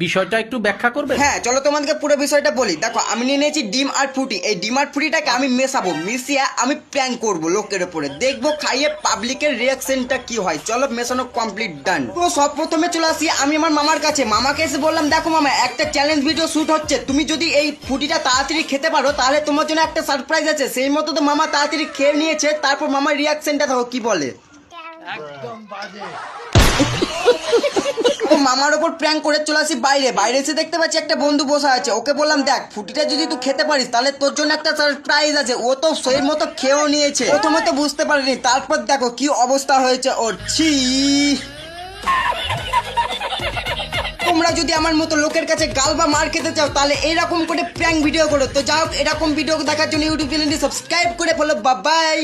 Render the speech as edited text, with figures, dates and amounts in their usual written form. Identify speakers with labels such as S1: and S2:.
S1: বিষয়টা একটু ব্যাখ্যা করবে?
S2: হ্যাঁ চলো তোমাদেরকে পুরো বিষয়টা বলি। দেখো আমি নিয়ে নিয়েছি ডিম আর ফুটি। এই ডিম আর ফুটিটাকে আমি মেশাবো, মিশিয়ে আমি প্র্যাঙ্ক করব লোকের উপরে, দেখবো খাইয়ে পাবলিকের রিয়াকশনটা কি হয়। চলো মেশানো কমপ্লিট ডান। তো সব প্রথমে চলে আসি আমি আমার মামার কাছে। মামাকে এসে বললাম দেখো মামা একটা চ্যালেঞ্জ ভিডিও শুট হচ্ছে, তুমি যদি এই ফুটিটা তাড়াতাড়ি খেতে পারো তাহলে তোমার জন্য একটা সারপ্রাইজ আছে। সেই মতো তো মামা তাড়াতাড়ি খেয়ে নিয়েছে। তারপর মামার রিয়াকশনটা দেখো কি বলে।
S1: একদম বাজে।
S2: ও মামার ওপর প্র্যাঙ্ক করে চলে আসি বাইরে। বাইরে এসে দেখতে পাচ্ছি একটা বন্ধু বসে আছে। ওকে বললাম দেখ ফুটিটা যদি তুই খেতে পারিস তাহলে তোর জন্য একটা সারপ্রাইজ আছে। ও তো সেই মতো খেয়েও নিয়েছে। প্রথমে তো বুঝতে পারিনি, তারপর দেখো কি অবস্থা হয়েছে ওর। ছি, তোমরা যদি আমার মতো লোকের কাছে গাল বা মার খেতে চাও তাহলে এইরকম করে প্র্যাঙ্ক ভিডিও করো। তো যাই হোক এরকম ভিডিও দেখার জন্য ইউটিউব চ্যানেলটি সাবস্ক্রাইব করে ফেলো। Bye bye.